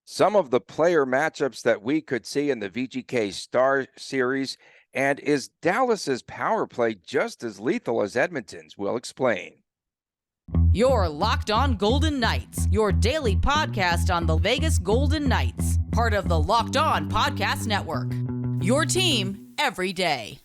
some of the player matchups that we could see in the VGK Star Series, and is Dallas's power play just as lethal as Edmonton's? We'll explain. Your Locked On Golden Knights, your daily podcast on the Vegas Golden Knights, part of the Locked On Podcast Network. Your team every day.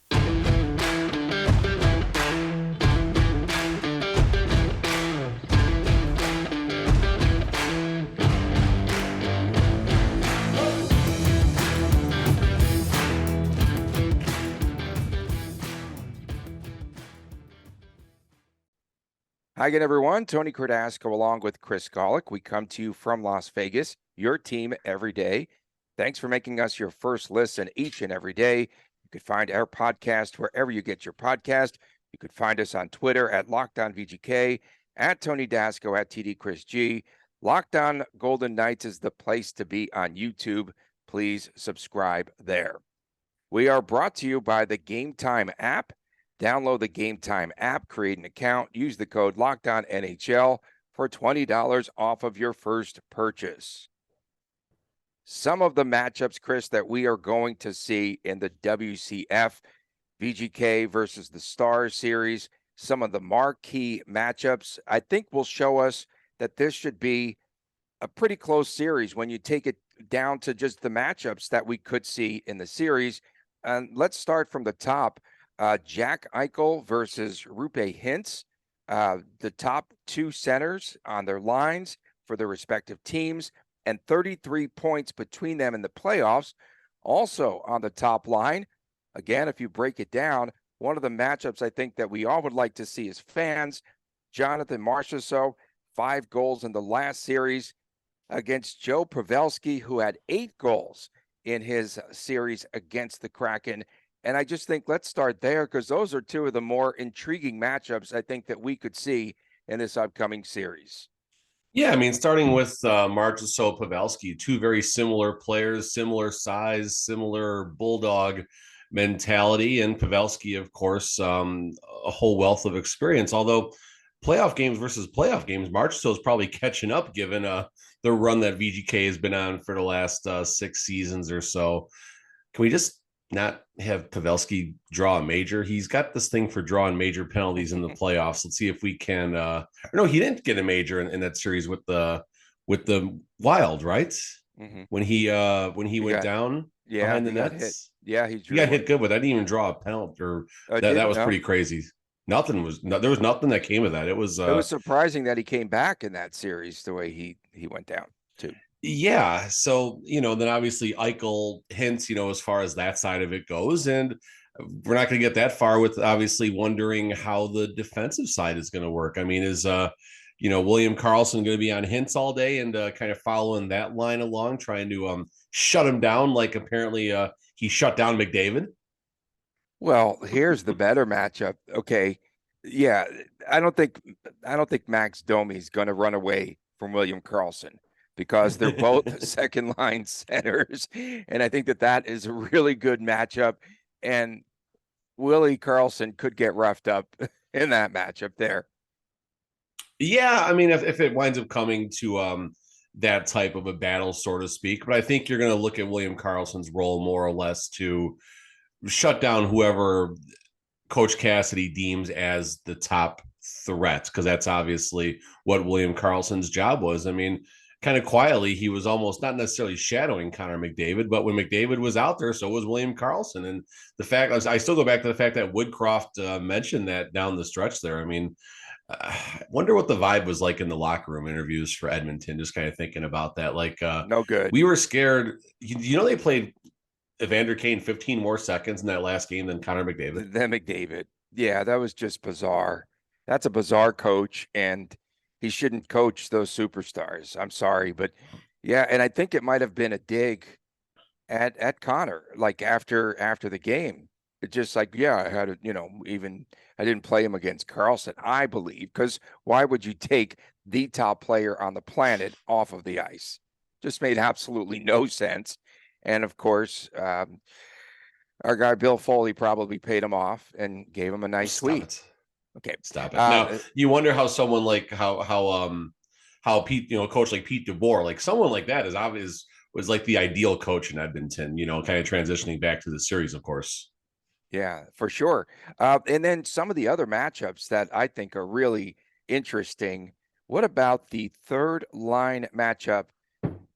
Hi again, everyone. Tony Cardasco along with Chris Golick. We come to you from Las Vegas, your team every day. Thanks for making us your first listen each and every day. You can find our podcast wherever you get your podcast. You could find us on Twitter at LockedOnVGK, at Tony Dasco, at TD Chris G. Locked On Golden Knights is the place to be on YouTube. Please subscribe there. We are brought to you by the Gametime app. Download the Gametime app, create an account, use the code LOCKEDONNHL for $20 off of your first purchase. Some of the matchups, Chris, that we are going to see in the WCF, VGK versus the Stars series, some of the marquee matchups, I think will show us that this should be a pretty close series when you take it down to just the matchups that we could see in the series. And let's start from the top. Jack Eichel versus Roope Hintz, the top two centers on their lines for their respective teams, and 33 points between them in the playoffs. Also on the top line, again, if you break it down, one of the matchups I think that we all would like to see as fans, Jonathan Marchessault, 5 goals in the last series against Joe Pavelski, who had 8 goals in his series against the Kraken. And I just think let's start there because those are two of the more intriguing matchups I think that we could see in this upcoming series. Yeah, I mean, starting with Marchessault, Pavelski, two very similar players, similar size, similar bulldog mentality, and Pavelski, of course, a whole wealth of experience. Although playoff games versus playoff games, Marchessault is probably catching up given the run that VGK has been on for the last 6 seasons or so. Can we just not have Pavelski draw a major? He's got this thing for drawing major penalties in the playoffs. Let's see if we can no, he didn't get a major in that series with the Wild, right? Mm-hmm. When he went down behind the nets. Hit. Yeah, he got hit good, but I didn't even draw a penalty, or that was pretty crazy. There was nothing that came of that. It was surprising that he came back in that series the way he went down too. Yeah. So, then obviously Eichel hints, as far as that side of it goes. And we're not going to get that far with obviously wondering how the defensive side is going to work. I mean, is, William Karlsson going to be on hints all day and kind of following that line along, trying to shut him down like apparently he shut down McDavid? Well, here's the better matchup. Okay. Yeah. I don't think Max Domi's going to run away from William Karlsson, because they're both second line centers. And I think that is a really good matchup. And Willie Karlsson could get roughed up in that matchup there. Yeah. I mean, if it winds up coming to that type of a battle, so to speak, but I think you're going to look at William Karlsson's role more or less to shut down whoever Coach Cassidy deems as the top threat, because that's obviously what William Karlsson's job was. I mean, kind of quietly, he was almost not necessarily shadowing Connor McDavid, but when McDavid was out there, so was William Karlsson. And the fact, I still go back to the fact that Woodcroft mentioned that down the stretch there. I mean, I wonder what the vibe was like in the locker room interviews for Edmonton, just kind of thinking about that. Like, no good. We were scared. They played Evander Kane 15 more seconds in that last game than Connor McDavid. Than McDavid. Yeah, that was just bizarre. That's a bizarre coach, and he shouldn't coach those superstars. I'm sorry, but yeah, and I think it might have been a dig at Connor, like after the game. It's just like, yeah, I had I didn't play him against Karlsson, I believe, because why would you take the top player on the planet off of the ice? Just made absolutely no sense. And of course, our guy Bill Foley probably paid him off and gave him a nice tweet. Okay, stop it. Now you wonder how someone like how how Pete, a coach like Pete DeBoer, like someone like that is obvious, was like the ideal coach in Edmonton, kind of transitioning back to the series, of course. Yeah, for sure. And then some of the other matchups that I think are really interesting. What about the third line matchup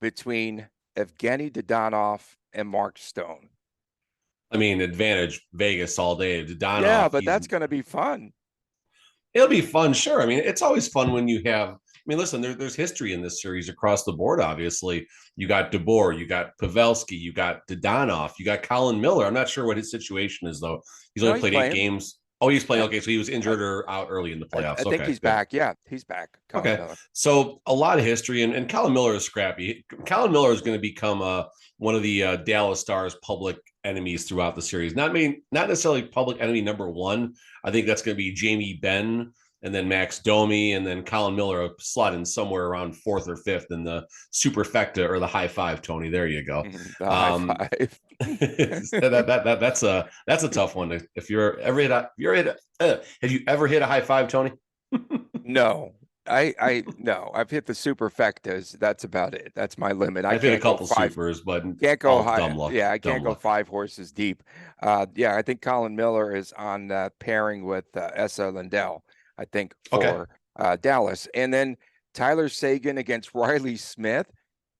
between Evgeny Dodonov and Mark Stone? I mean, advantage Vegas all day. Yeah, Donov, but that's going to be fun. it'll be fun, sure. I mean, it's always fun when you have. I mean, listen, there's history in this series across the board. Obviously, you got DeBoer, you got Pavelski, you got Dodonov, you got Colin Miller. I'm not sure what his situation is though. He's No, only he's played 8 playing. games. Oh, he's playing. Yeah, Okay, so he was I, injured or out early in the I playoffs. think Okay, he's good. back. Yeah, he's back. Colin Okay. Miller. So a lot of history, and Colin Miller is scrappy. Colin Miller is going to become one of the Dallas Stars' public enemies throughout the series. Not necessarily public enemy number one. I think that's going to be Jamie Benn, and then Max Domi, and then Colin Miller slot in somewhere around fourth or fifth in the superfecta or the high five. Tony, there you go. The high five. That's a tough one. If you're ever hit have you ever hit a high five, Tony? No, I no. I've hit the superfectas. That's about it. That's my limit. I I've hit a can't go couple five. supers, but Can't go all high. dumb luck. Yeah, I Dumb can't go luck. 5 horses deep. Yeah, I think Colin Miller is on pairing with Essa Lindell, I think, Okay. for Dallas. And then Tyler Seguin against Riley Smith.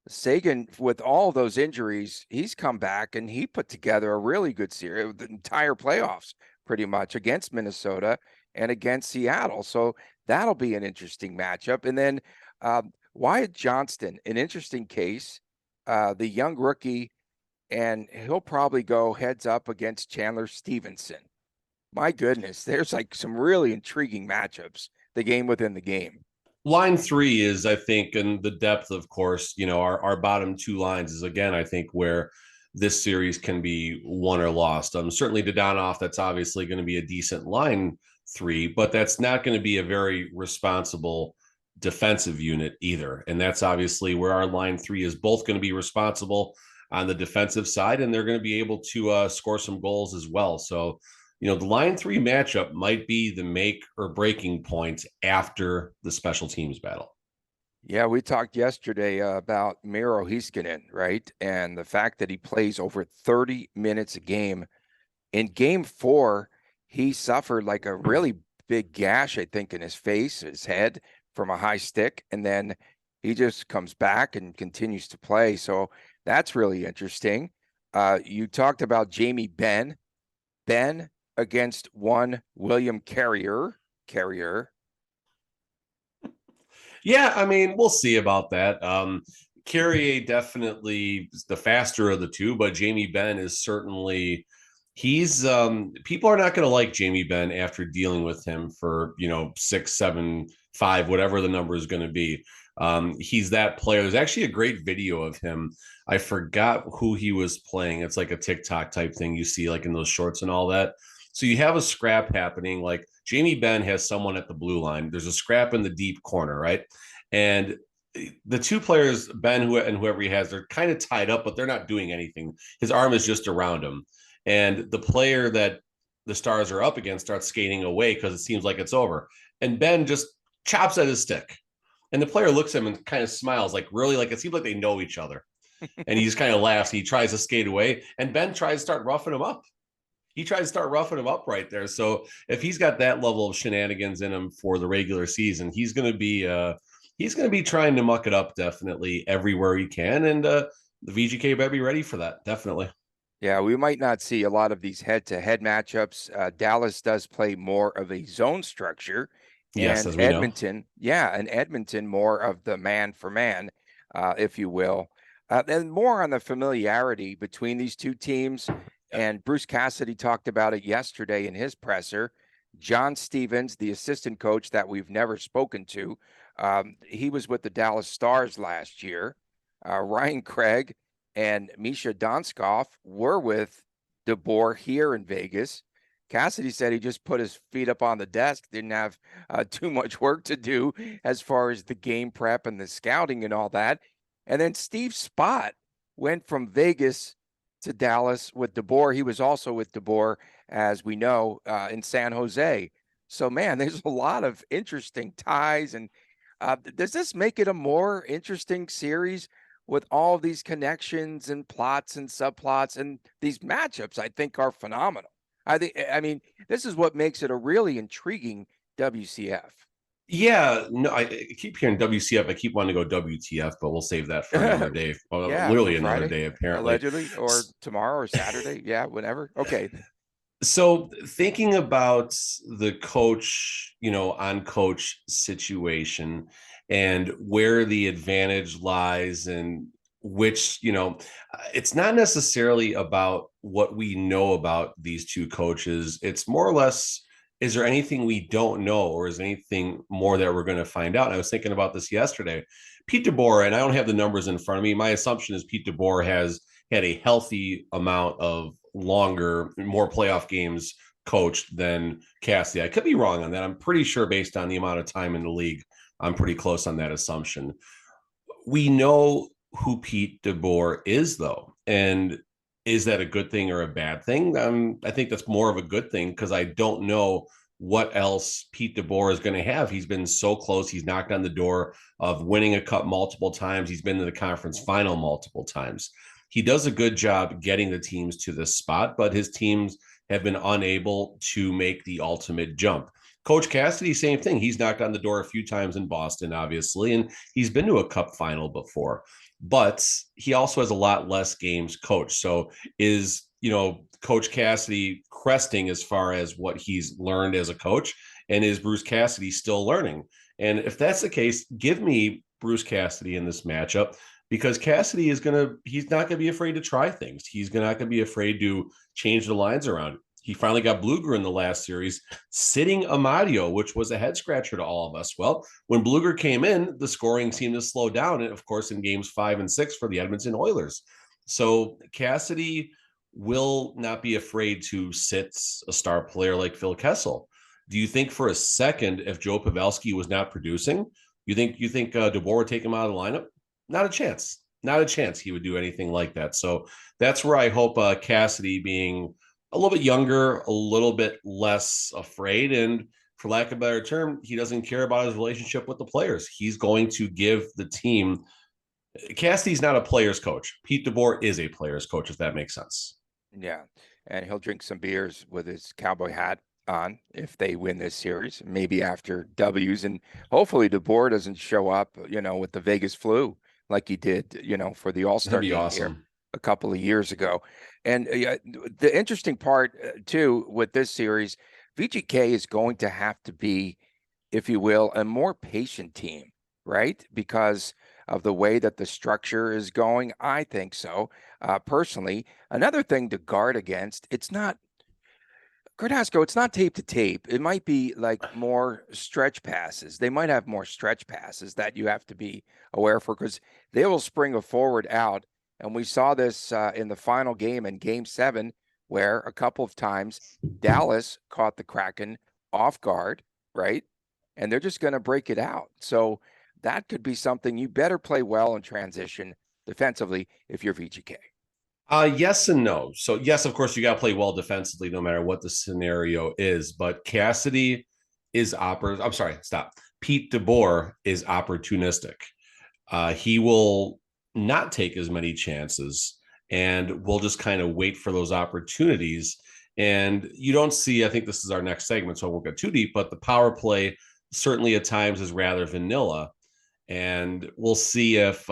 Seguin, with all those injuries, he's come back and he put together a really good series, the entire playoffs pretty much against Minnesota and against Seattle. So that'll be an interesting matchup. And then Wyatt Johnston, an interesting case, the young rookie, and he'll probably go heads up against Chandler Stevenson. My goodness, there's like some really intriguing matchups, the game within the game. Line 3 is, I think, and the depth, of course, our bottom 2 lines is, again, I think, where this series can be won or lost. Certainly Dodonov, that's obviously going to be a decent line 3, but that's not going to be a very responsible defensive unit either. And that's obviously where our line 3 is both going to be responsible on the defensive side, and they're going to be able to score some goals as well. So, the line 3 matchup might be the make or breaking point after the special teams battle. Yeah, we talked yesterday about Miro Heiskanen, right? And the fact that he plays over 30 minutes a game. In game 4, he suffered like a really big gash, I think, in his face, his head from a high stick. And then he just comes back and continues to play. So that's really interesting. You talked about Jamie Benn. Benn against one William Carrier. Yeah, I mean, we'll see about that. Carrier definitely is the faster of the two, but Jamie Benn is certainly he's people are not going to like Jamie Benn after dealing with him for 6, 7, 5, whatever the number is going to be. He's that player. There's actually a great video of him. I forgot who he was playing. It's like a TikTok type thing you see like in those shorts and all that. So you have a scrap happening. Like Jamie Benn has someone at the blue line. There's a scrap in the deep corner, right? And the two players, Ben and whoever he has, they're kind of tied up, but they're not doing anything. His arm is just around him. And the player that the Stars are up against starts skating away because it seems like it's over. And Ben just chops at his stick. And the player looks at him and kind of smiles, like really, like it seems like they know each other. And he just kind of laughs. He tries to skate away, and Ben tries to start roughing him up. He tries to start roughing him up right there. So if he's got that level of shenanigans in him for the regular season, he's going to be trying to muck it up definitely everywhere he can. And the VGK better be ready for that. Definitely. Yeah, we might not see a lot of these head-to-head matchups. Dallas does play more of a zone structure, Yes, and as we know. Edmonton more of the man for man, if you will. And more on the familiarity between these two teams. And Bruce Cassidy talked about it yesterday in his presser. John Stevens, the assistant coach that we've never spoken to, he was with the Dallas Stars last year. Ryan Craig and Misha Donskoff were with DeBoer here in Vegas. Cassidy said he just put his feet up on the desk, didn't have too much work to do as far as the game prep and the scouting and all that. And then Steve Spott went from Vegas to Dallas with DeBoer. He was also with DeBoer, as we know, in San Jose. So, man, there's a lot of interesting ties. And Does this make it a more interesting series with all of these connections and plots and subplots, and these matchups I think are phenomenal. I mean, this is what makes it a really intriguing WCF. Yeah, no, I keep hearing WCF. I keep wanting to go WTF, but we'll save that for another day. Well, Yeah, for literally another Friday, day, apparently. allegedly, or tomorrow or Saturday. Yeah, whenever. Okay. So thinking about the coach, on coach situation and where the advantage lies and which, it's not necessarily about what we know about these two coaches. It's more or less, is there anything we don't know, or is there anything more that we're going to find out? And I was thinking about this yesterday. Pete DeBoer, and I don't have the numbers in front of me. My assumption is Pete DeBoer has had a healthy amount of more playoff games coached than Cassidy. I could be wrong on that. I'm pretty sure based on the amount of time in the league, I'm pretty close on that assumption. We know who Pete DeBoer is, though. And is that a good thing or a bad thing? I think that's more of a good thing because I don't know what else Pete DeBoer is going to have. He's been so close. He's knocked on the door of winning a cup multiple times. He's been to the conference final multiple times. He does a good job getting the teams to this spot, but his teams have been unable to make the ultimate jump. Coach Cassidy, same thing. He's knocked on the door a few times in Boston, obviously, and he's been to a cup final before, but he also has a lot less games coached. So is, Coach Cassidy cresting as far as what he's learned as a coach? And is Bruce Cassidy still learning? And if that's the case, give me Bruce Cassidy in this matchup, because Cassidy he's not going to be afraid to try things. He's not going to be afraid to change the lines around. He finally got Bluger in the last series, sitting Amadio, which was a head scratcher to all of us. Well, when Bluger came in, the scoring seemed to slow down, and of course, in games 5 and 6 for the Edmonton Oilers. So Cassidy will not be afraid to sit a star player like Phil Kessel. Do you think for a second, if Joe Pavelski was not producing, you think DeBoer would take him out of the lineup? Not a chance. Not a chance he would do anything like that. So that's where I hope Cassidy, being a little bit younger, a little bit less afraid, and for lack of a better term, he doesn't care about his relationship with the players. He's going to give the team. Cassidy's not a player's coach. Pete DeBoer is a player's coach, if that makes sense. Yeah. And he'll drink some beers with his cowboy hat on if they win this series, maybe after W's. And hopefully DeBoer doesn't show up, with the Vegas flu like he did, for the All-Star game awesome. here a couple of years ago. And the interesting part, too, with this series, VGK is going to have to be, if you will, a more patient team, right? Because of the way that the structure is going. I think so, personally. Another thing to guard against, it's not tape to tape. It might be like more stretch passes. They might have more stretch passes that you have to be aware for, because they will spring a forward out. And we saw this in the final game in Game 7, where a couple of times Dallas caught the Kraken off guard, right? And they're just going to break it out. So that could be something. You better play well in transition defensively if you're VGK. Yes and no. So yes, of course, you got to play well defensively no matter what the scenario is. But Cassidy is Pete DeBoer is opportunistic. He will not take as many chances, and we'll just kind of wait for those opportunities. And you don't see, I think this is our next segment, so I won't get too deep, but the power play certainly at times is rather vanilla. And we'll see if,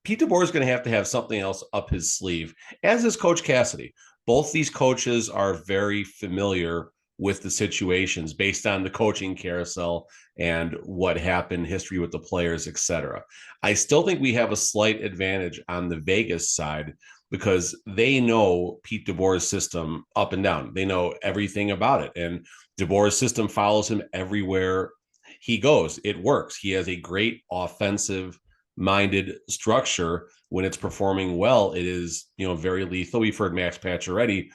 Pete DeBoer is going to have something else up his sleeve, as is Coach Cassidy. Both these coaches are very familiar with the situations based on the coaching carousel and what happened, history with the players, etc. I still think we have a slight advantage on the Vegas side because they know Pete DeBoer's system up and down. They know everything about it. And DeBoer's system follows him everywhere he goes. It works. He has a great offensive minded structure. When it's performing well, it is, very lethal. We've heard Max Pacioretty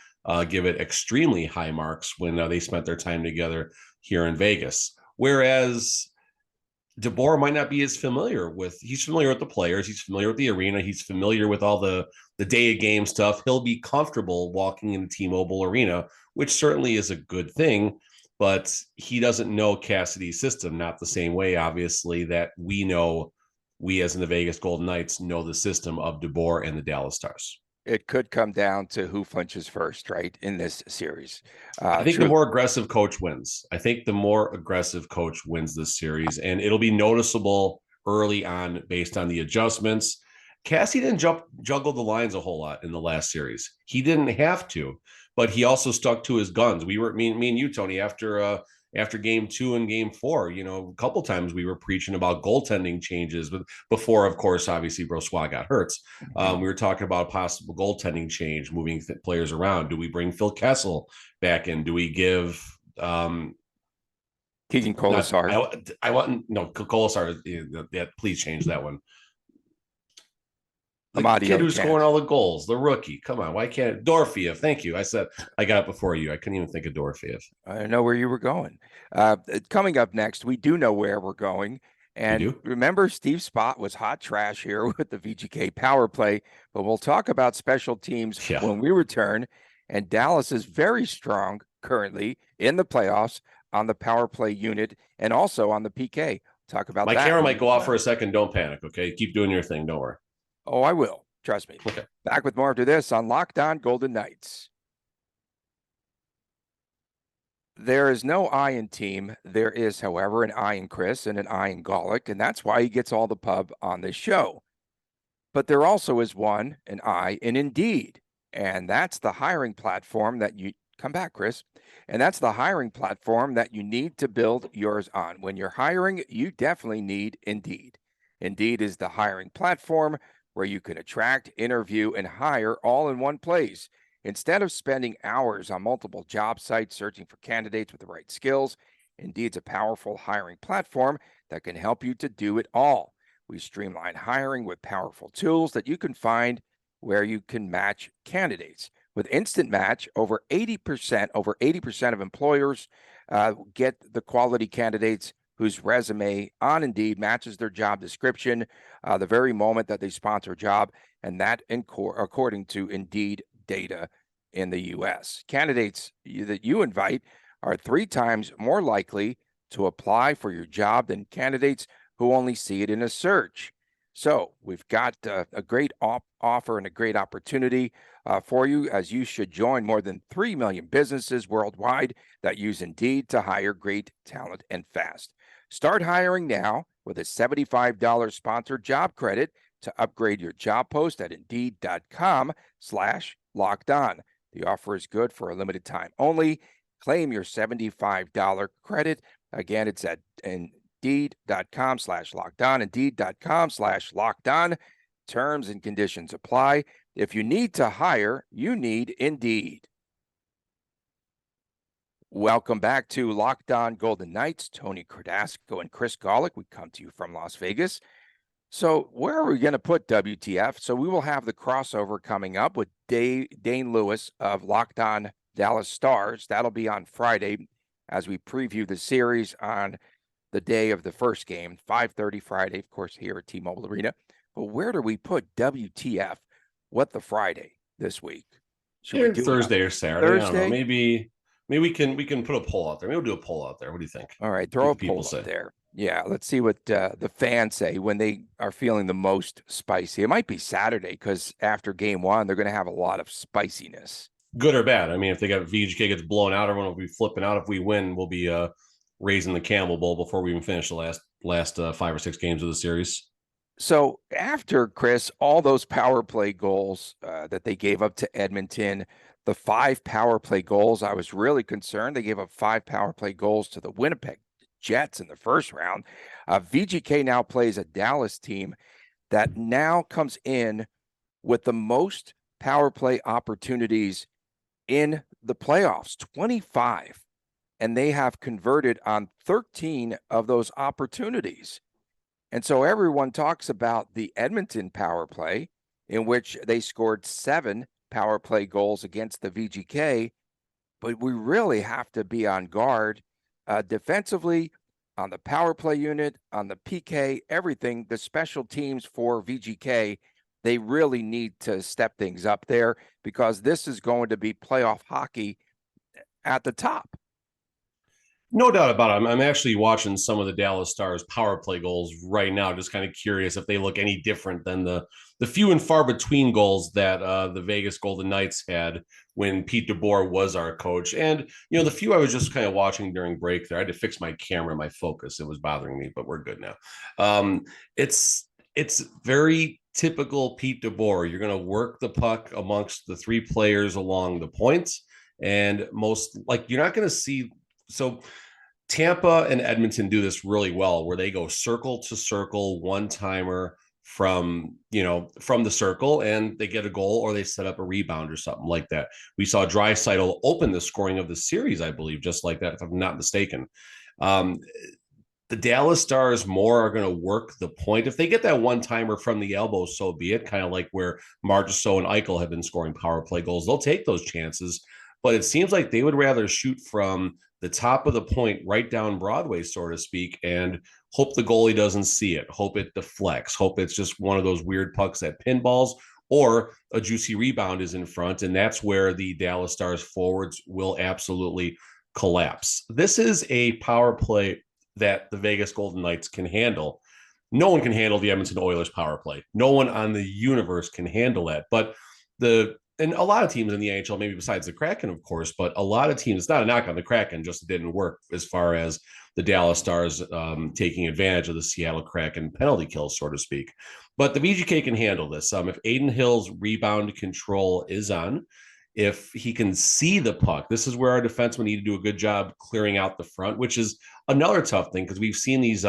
give it extremely high marks when they spent their time together here in Vegas. Whereas DeBoer might not be as familiar with, he's familiar with the players, he's familiar with the arena, he's familiar with all the day of game stuff. He'll be comfortable walking into T-Mobile Arena, which certainly is a good thing. but he doesn't know Cassidy's system, not the same way, obviously, that we as in the Vegas Golden Knights know the system of DeBoer and the Dallas Stars. It could come down to who flinches first, right, in this series. I think the more aggressive coach wins. I think the more aggressive coach wins this series, and it'll be noticeable early on based on the adjustments. Cassie didn't juggle the lines a whole lot in the last series. He didn't have to, but he also stuck to his guns. We were me and you, Tony, after game 2 and game 4, a couple times we were preaching about goaltending changes, but before, of course, obviously Brossoit got hurt. We were talking about a possible goaltending change, moving players around. Do we bring Phil Kessel back in? Do we give Keegan Kolesar? I want Kolesar. Yeah, please change that one. The kid who's scoring all the goals, the rookie. Come on, why can't Dorofeev? Thank you. I said I got it before you. I couldn't even think of Dorofeev. I know where you were going. Coming up next, we do know where we're going. And remember, Steve Spott was hot trash here with the VGK power play, but we'll talk about special teams when we return. And Dallas is very strong currently in the playoffs on the power play unit and also on the PK. Talk about my that. My camera might go off for a second. Don't panic, okay? Keep doing your thing. Don't worry. Oh, I will. Trust me. Okay. Back with more after this on Locked On Golden Knights. There is no I in team. There is, however, an I in Chris and an I in Golick, and that's why he gets all the pub on this show. But there also is an I in Indeed, and that's the hiring platform that you come back, Chris. And that's the hiring platform that you need to build yours on. When you're hiring, you definitely need Indeed. Indeed is the hiring platform where you can attract, interview, and hire all in one place. Instead of spending hours on multiple job sites searching for candidates with the right skills, Indeed's a powerful hiring platform that can help you to do it all. We streamline hiring with powerful tools that you can find where you can match candidates. With Instant Match, over 80% of employers get the quality candidates whose resume on Indeed matches their job description the very moment that they sponsor a job, and that according to Indeed data in the U.S. Candidates that you invite are 3 times more likely to apply for your job than candidates who only see it in a search. So we've got a great offer and a great opportunity for you, as you should join more than 3 million businesses worldwide that use Indeed to hire great talent and fast. Start hiring now with a $75 sponsored job credit to upgrade your job post at Indeed.com/lockedon. The offer is good for a limited time only. Claim your $75 credit. Again, it's at Indeed.com/lockedon, Indeed.com/lockedon. Terms and conditions apply. If you need to hire, you need Indeed. Welcome back to Locked On Golden Knights. Tony Cordasco and Chris Golick. We come to you from Las Vegas. So where are we going to put WTF? So we will have the crossover coming up with Dane Lewis of Locked On Dallas Stars. That'll be on Friday as we preview the series on the day of the first game, 5:30 Friday, of course, here at T-Mobile Arena. But where do we put WTF? What the Friday this week? Should we do Thursday or Saturday? Thursday? I don't know. Maybe we can put a poll out there. Maybe we'll do a poll out there. What do you think? All right, throw a poll out there. Yeah, let's see what the fans say when they are feeling the most spicy. It might be Saturday because after game 1, they're going to have a lot of spiciness. Good or bad? I mean, if they got VGK gets blown out, everyone will be flipping out. If we win, we'll be raising the Campbell Bowl before we even finish the last 5 or 6 games of the series. So after, Chris, all those power play goals that they gave up to Edmonton, the 5 power play goals, I was really concerned. They gave up 5 power play goals to the Winnipeg Jets in the first round. VGK now plays a Dallas team that now comes in with the most power play opportunities in the playoffs, 25. And they have converted on 13 of those opportunities. And so everyone talks about the Edmonton power play, in which they scored 7 power play goals against the VGK. But we really have to be on guard defensively, on the power play unit, on the PK, everything, the special teams for VGK. They really need to step things up there because this is going to be playoff hockey at the top. No doubt about it. I'm actually watching some of the Dallas Stars power play goals right now, just kind of curious if they look any different than the few and far between goals that the Vegas Golden Knights had when Pete DeBoer was our coach. And, the few I was just kind of watching during break there, I had to fix my camera, my focus. It was bothering me, but we're good now. It's very typical Pete DeBoer. You're going to work the puck amongst the three players along the points. And you're not going to see. So Tampa and Edmonton do this really well, where they go circle to circle, one timer from the circle, and they get a goal or they set up a rebound or something like that. We saw Draisaitl open the scoring of the series, I believe, just like that, if I'm not mistaken. The Dallas Stars more are going to work the point. If they get that one timer from the elbow, so be it. Kind of like where Marchessault and Eichel have been scoring power play goals, they'll take those chances. But it seems like they would rather shoot from the top of the point right down Broadway, so to speak, and hope the goalie doesn't see it, hope it deflects, hope it's just one of those weird pucks that pinballs, or a juicy rebound is in front. And that's where the Dallas Stars forwards will absolutely collapse. This is a power play that the Vegas Golden Knights can handle. No one can handle the Edmonton Oilers power play. No one on the universe can handle that. But and a lot of teams in the NHL, maybe besides the Kraken, of course, but a lot of teams, it's not a knock on the Kraken, just it didn't work as far as the Dallas Stars taking advantage of the Seattle Kraken penalty kills, so to speak. But the VGK can handle this. If Adin Hill's rebound control is on, if he can see the puck, this is where our defensemen need to do a good job clearing out the front, which is another tough thing because we've seen these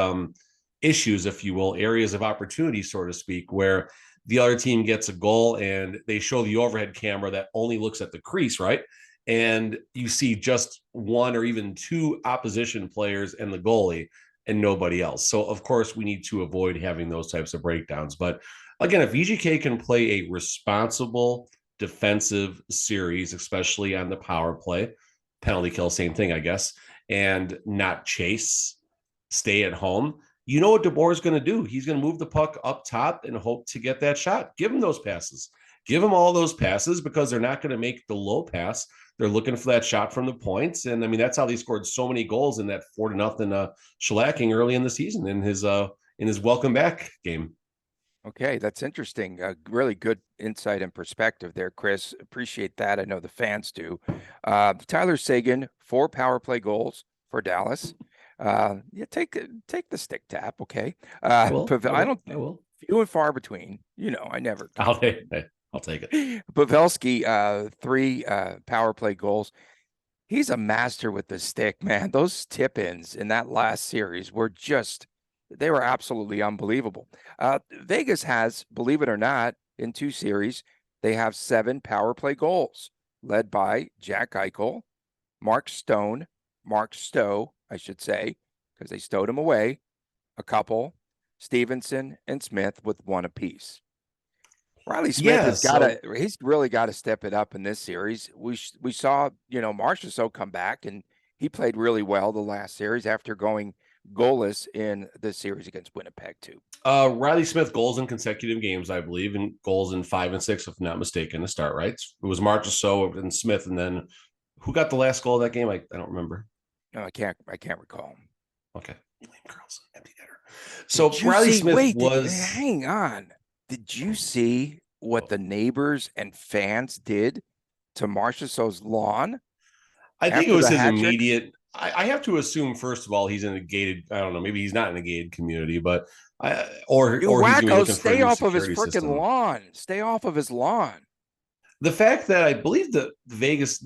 issues, if you will, areas of opportunity, so to speak, where the other team gets a goal and they show the overhead camera that only looks at the crease, right? And you see just one or even two opposition players and the goalie and nobody else. So, of course, we need to avoid having those types of breakdowns. But again, if VGK can play a responsible defensive series, especially on the power play, penalty kill, same thing, I guess, and not chase, stay at home, you know what DeBoer is going to do. He's going to move the puck up top and hope to get that shot. Give him those passes. Give him all those passes because they're not going to make the low pass. They're looking for that shot from the points. And I mean, that's how they scored so many goals in that 4-0 shellacking early in the season in his welcome back game. Okay, that's interesting. Really good insight and perspective there, Chris. Appreciate that. I know the fans do. Tyler Seguin, 4 power play goals for Dallas. Yeah, take the stick tap, okay? I will. Few and far between. I never. I'll take it. Pavelski, 3 power play goals. He's a master with the stick, man. Those tip-ins in that last series were they were absolutely unbelievable. Vegas has, believe it or not, in 2 series, they have 7 power play goals, led by Jack Eichel, Mark Stowe, I should say, because they stowed him away, a couple, Stevenson and Smith with 1 apiece. Riley Smith he's really got to step it up in this series. We saw, Marchessault come back, and he played really well the last series after going goalless in the series against Winnipeg too. Riley Smith goals in consecutive games, I believe, and goals in 5 and 6, if not mistaken, to start, right? It was Marchessault and Smith, and then who got the last goal of that game? I don't remember. No, I can't recall. Okay. Karlsson, empty netter. So Riley Smith hang on. Did you see what the neighbors and fans did to Marchessault's lawn? I think it was his immediate. I have to assume, first of all, he's in a gated. I don't know. Maybe he's not in a gated community, but or wacko, stay off of his freaking lawn. Stay off of his lawn. The fact that I believe the Vegas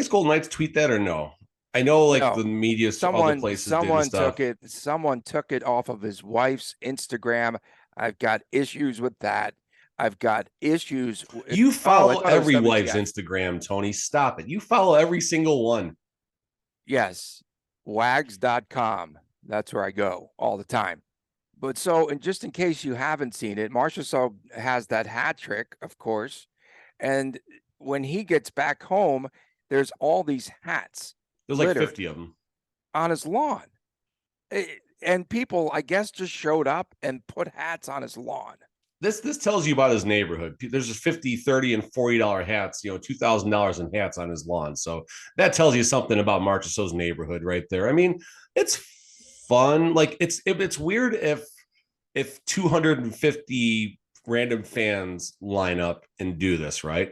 Golden Knights tweet that or no. I know, the media, other places someone took it. Someone took it off of his wife's Instagram. I've got issues with that. I've got issues. You follow every wife's Instagram, Tony. Stop it. You follow every single one. Yes. Wags.com. That's where I go all the time. But and just in case you haven't seen it, Marchessault has that hat trick, of course. And when he gets back home, there's all these hats. There's like 50 of them on his lawn. And people, I guess, just showed up and put hats on his lawn. this tells you about his neighborhood. There's just 50, 30, and $40 hats, $2,000 in hats on his lawn. So that tells you something about Marchessault's neighborhood right there. I mean, it's fun. Like it's weird if 250 random fans line up and do this, right?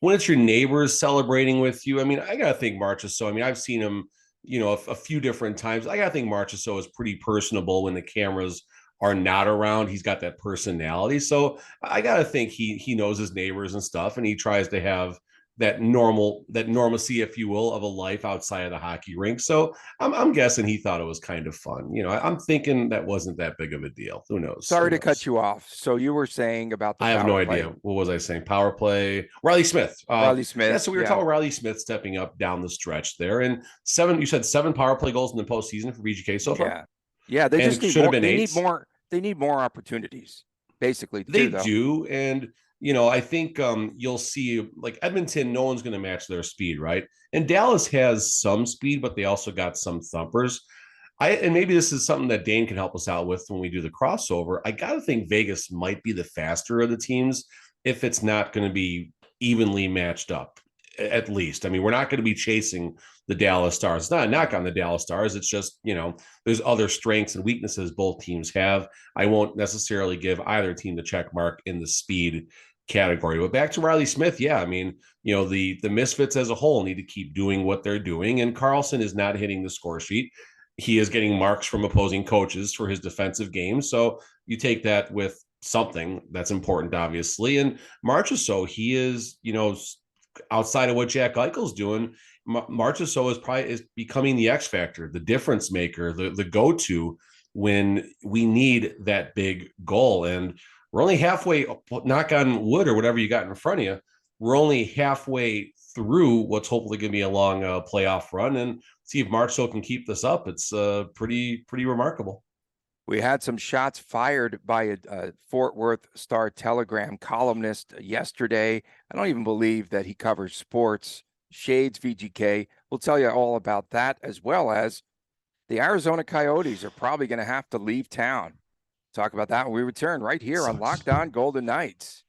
When it's your neighbors celebrating with you, I mean, I gotta think Marchessault. I mean, I've seen him, a few different times. I gotta think Marchessault is pretty personable when the cameras are not around. He's got that personality. So I gotta think he knows his neighbors and stuff, and he tries to have that normalcy, if you will, of a life outside of the hockey rink. So I'm guessing he thought it was kind of fun. I'm thinking that wasn't that big of a deal. Who knows? Sorry to cut you off. So you were saying about the I have no power play. idea. What was I saying? Power play. Riley Smith. Riley Smith. Yeah, so we were talking Riley Smith stepping up down the stretch there. And you said 7 power play goals in the postseason for VGK so far? Yeah, they just need more. They need more opportunities, basically. They do. And, I think you'll see, like Edmonton, no one's going to match their speed, right? And Dallas has some speed, but they also got some thumpers. And maybe this is something that Dane can help us out with when we do the crossover. I got to think Vegas might be the faster of the teams if it's not going to be evenly matched up, at least. I mean, we're not going to be chasing the Dallas Stars. It's not a knock on the Dallas Stars. It's just, there's other strengths and weaknesses both teams have. I won't necessarily give either team the check mark in the speed category. But back to Riley Smith, yeah, I mean, the Misfits as a whole need to keep doing what they're doing. And Karlsson is not hitting the score sheet. He is getting marks from opposing coaches for his defensive game. So you take that with something that's important, obviously. And Marchessault, he is, outside of what Jack Eichel's doing, Marchessault is becoming the X factor, the difference maker, the go-to when we need that big goal. And we're only halfway, knock on wood or whatever you got in front of you, we're only halfway through what's hopefully going to be a long playoff run, and see if Marchessault can keep this up. It's pretty remarkable. We had some shots fired by a Fort Worth Star-Telegram columnist yesterday. I don't even believe that he covers sports. Shades VGK. We'll tell you all about that, as well as the Arizona Coyotes are probably going to have to leave town. Talk about that when we return right here on Locked On Golden Knights.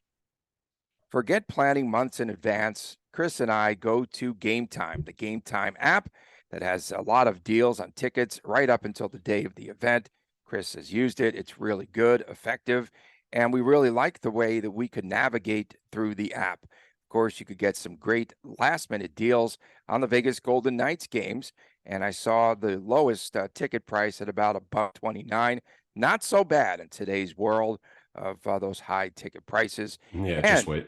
Forget planning months in advance. Chris and I go to Gametime, the Gametime app that has a lot of deals on tickets right up until the day of the event. Chris has used it. It's really good, effective, and we really like the way that we could navigate through the app. Of course, you could get some great last-minute deals on the Vegas Golden Knights games, and I saw the lowest ticket price at about $1.29. Not so bad in today's world of those high ticket prices. Yeah, just wait.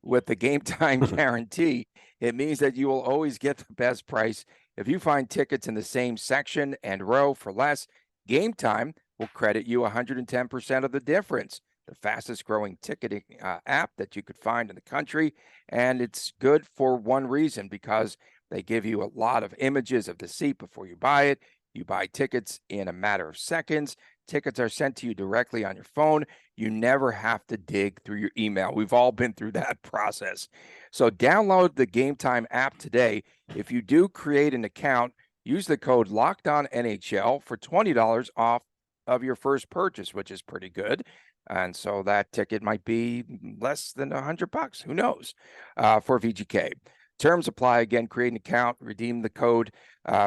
With the Gametime guarantee, it means that you will always get the best price. If you find tickets in the same section and row for less, Gametime will credit you 110% of the difference. The fastest growing ticketing app that you could find in the country. And it's good for one reason, because they give you a lot of images of the seat before you buy it. You buy tickets in a matter of seconds. Tickets are sent to you directly on your phone. You never have to dig through your email. We've all been through that process. So download the Gametime app today. If you do create an account, use the code LOCKEDONNHL for $20 off of your first purchase, which is pretty good. And so that ticket might be less than $100. Who knows? For VGK. Terms apply. Again, create an account, redeem the code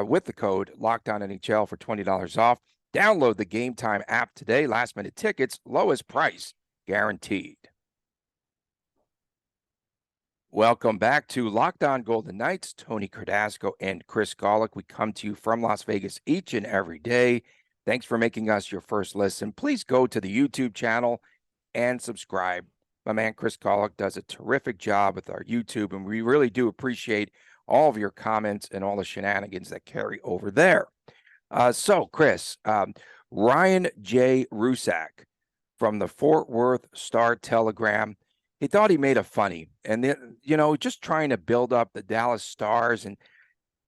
with the code LOCKEDONNHL for $20 off. Download the Gametime app today. Last minute tickets, lowest price guaranteed. Welcome back to Locked On Golden Knights. Tony Cardasco and Chris Golick. We come to you from Las Vegas each and every day. Thanks for making us your first listen. Please go to the YouTube channel and subscribe. My man Chris Golick does a terrific job with our YouTube, and we really do appreciate all of your comments and all the shenanigans that carry over there. So, Chris, Ryan J. Rusak from the Fort Worth Star-Telegram, he thought he made a funny. And, then, just trying to build up the Dallas Stars and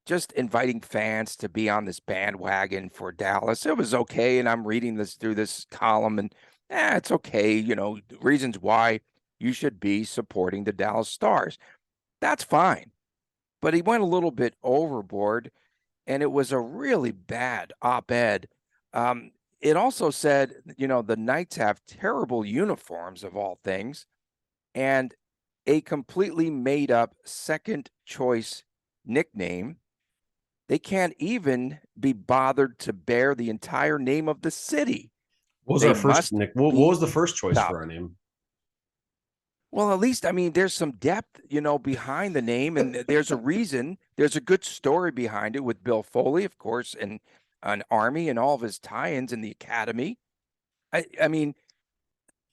just inviting fans to be on this bandwagon for Dallas. It was okay, and I'm reading this through this column, and it's okay, reasons why you should be supporting the Dallas Stars. That's fine. But he went a little bit overboard, and it was a really bad op-ed. it also said, the Knights have terrible uniforms of all things, and a completely made up second choice nickname. They can't even be bothered to bear the entire name of the city. What was They our first, must Nick? What be was the first choice top. for our name? Well, at least, there's some depth, behind the name, and there's a reason. There's a good story behind it with Bill Foley, of course, and an Army and all of his tie-ins in the academy. I mean,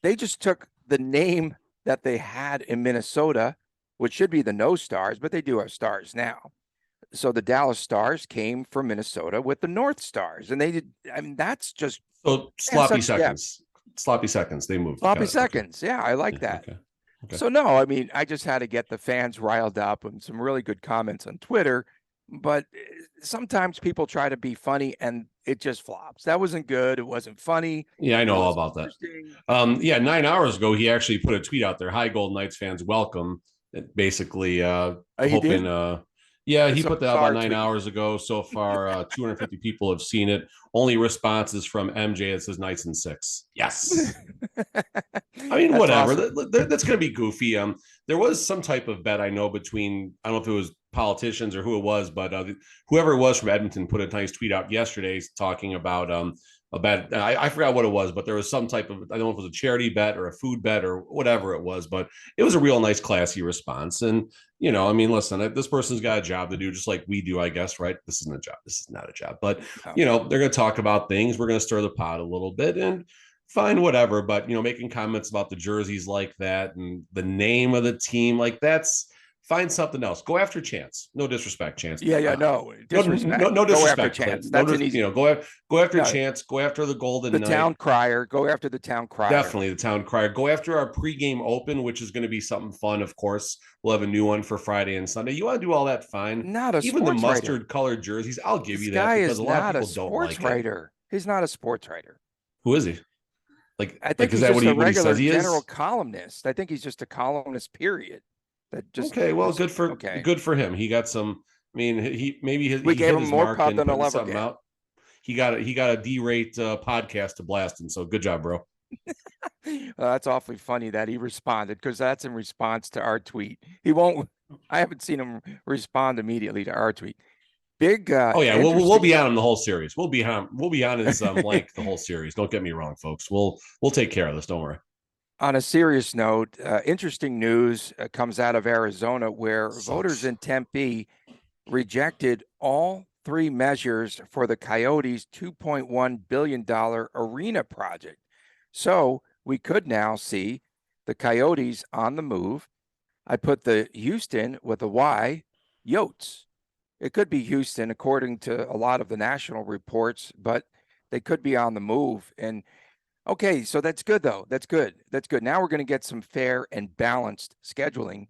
they just took the name that they had in Minnesota, which should be the No Stars, but they do have stars now. So the Dallas Stars came from Minnesota with the North Stars, and they did. That's just So sloppy seconds. Sloppy seconds. They moved. sloppy seconds. Okay. Yeah, I like that. Okay. So no, I just had to get the fans riled up and some really good comments on Twitter. But sometimes people try to be funny and it just flops. That wasn't good. It wasn't funny. Yeah, I know all about that. 9 hours ago, he actually put a tweet out there. Hi, Golden Knights fans, welcome. Basically, hoping. He put that out about 9 hours ago. So far, 250 people have seen it. Only responses from MJ. It says Knights in 6. Yes. I mean, whatever. Awesome. That's going to be goofy. There was some type of bet I know between, I don't know if it was politicians or who it was, but whoever it was from Edmonton put a nice tweet out yesterday talking about a bet. I forgot what it was, but there was some type of, I don't know if it was a charity bet or a food bet or whatever it was, but it was a real nice, classy response. And, listen, this person's got a job to do just like we do, I guess, right? This isn't a job. This is not a job, but, they're going to talk about things. We're going to stir the pot a little bit and fine, whatever. But, making comments about the jerseys like that and the name of the team, like that's, find something else. Go after Chance. No disrespect, Chance. No disrespect. No disrespect. Go after Chance. That's an easy. Go after Chance. Go after the Golden Knight. Town crier. Go after the town crier. Definitely the town crier. Go after our pregame open, which is going to be something fun. Of course, we'll have a new one for Friday and Sunday. You want to do all that? Fine. Even the mustard colored jerseys. I'll give you that because a lot of people don't like it. He's not a sports writer. Who is he? I think he's just a regular general columnist. I think he's just a columnist. Period. Good for him. He got some. I mean, we gave him more pot than he'll ever get. He got a D-rate podcast to blast him. So good job, bro. That's awfully funny that he responded because that's in response to our tweet. He won't. I haven't seen him respond immediately to our tweet. Big. We'll be on him the whole series. We'll be on his length the whole series. Don't get me wrong, folks. We'll take care of this. Don't worry. On a serious note, interesting news comes out of Arizona where voters in Tempe rejected all three measures for the Coyotes' $2.1 billion arena project. So we could now see the Coyotes on the move. I put the Houston with a Y, Yotes. It could be Houston according to a lot of the national reports, but they could be on the move. And okay, so that's good, though. That's good. Now we're going to get some fair and balanced scheduling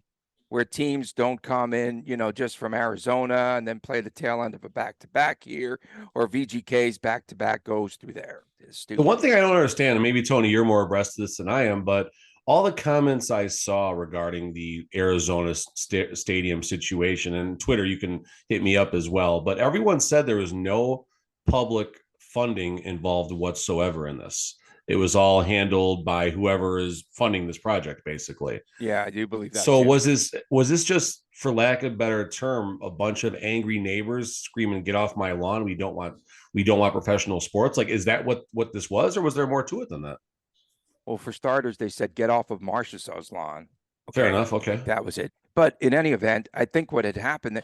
where teams don't come in, just from Arizona and then play the tail end of a back-to-back here, or VGK's back-to-back goes through there. The one thing I don't understand, and maybe, Tony, you're more abreast of this than I am, but all the comments I saw regarding the Arizona stadium situation, and Twitter, you can hit me up as well, but everyone said there was no public funding involved whatsoever in this. It was all handled by whoever is funding this project, basically. Yeah, I do believe that. So too. Was this just, for lack of a better term, a bunch of angry neighbors screaming, "Get off my lawn! We don't want professional sports"? Like, is that what this was, or was there more to it than that? Well, for starters, they said, "Get off of Marchessault's lawn." Okay. Fair enough. Okay, that was it. But in any event, I think what had happened.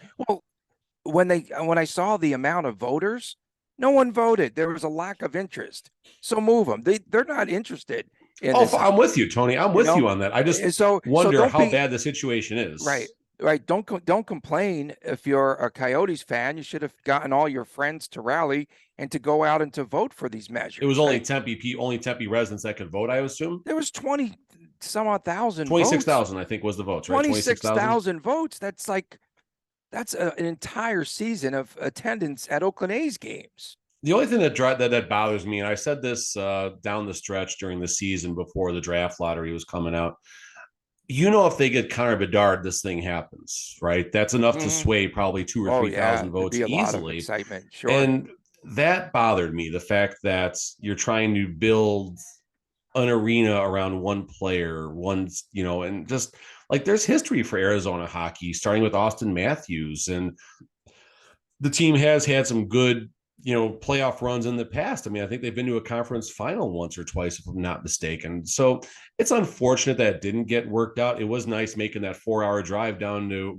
When I saw the amount of voters. No one voted. There was a lack of interest. So move them. They're not interested in this. I'm with you, Tony. I'm with you on that. I just wonder how bad the situation is. Right. Don't complain if you're a Coyotes fan. You should have gotten all your friends to rally and to go out and to vote for these measures. It was only Tempe residents that could vote, I assume. There was 20 some odd thousand 26,000, I think, was the votes, right? 26,000 votes. That's an entire season of attendance at Oakland A's games. The only thing that bothers me, and I said this down the stretch during the season before the draft lottery was coming out, if they get Connor McDavid, this thing happens, right? That's enough to sway probably 2,000 or 3,000 votes easily. A lot of excitement, sure. And that bothered me. The fact that you're trying to build an arena around one player, and just like there's history for Arizona hockey, starting with Austin Matthews, and the team has had some good, playoff runs in the past. I mean, I think they've been to a conference final once or twice, if I'm not mistaken. So it's unfortunate that it didn't get worked out. It was nice making that 4-hour drive down to,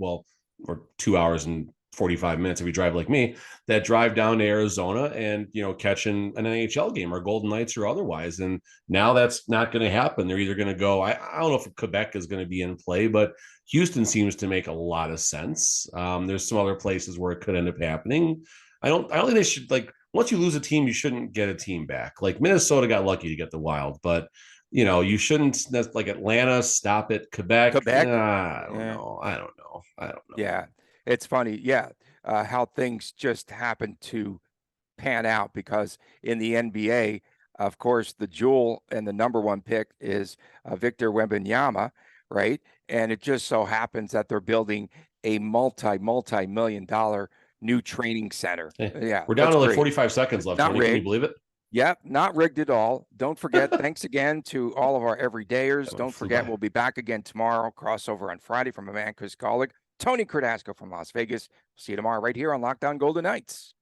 or 2 hours and 45 minutes if you drive like me, that drive down to Arizona and, catching an NHL game or Golden Knights or otherwise. And now that's not going to happen. They're either going to go, I don't know if Quebec is going to be in play, but Houston seems to make a lot of sense. There's some other places where it could end up happening. I don't think they should, like, once you lose a team, you shouldn't get a team back. Like Minnesota got lucky to get the Wild, but you shouldn't, like Atlanta, stop it. Quebec, Quebec. I don't know. I don't know. Yeah, it's funny. Yeah, how things just happen to pan out because in the NBA, of course, the jewel and the number one pick is Victor Wembanyama, right? And it just so happens that they're building a multi-million-dollar new training center. Yeah, we're down to like great. 45 seconds left. Not Tony, can you believe it? Yep, not rigged at all. Don't forget, thanks again to all of our everydayers. Don't forget, we'll be back again tomorrow. Crossover on Friday from a man, Chris Golick, Tony Cardasco from Las Vegas. See you tomorrow right here on Locked On Golden Knights.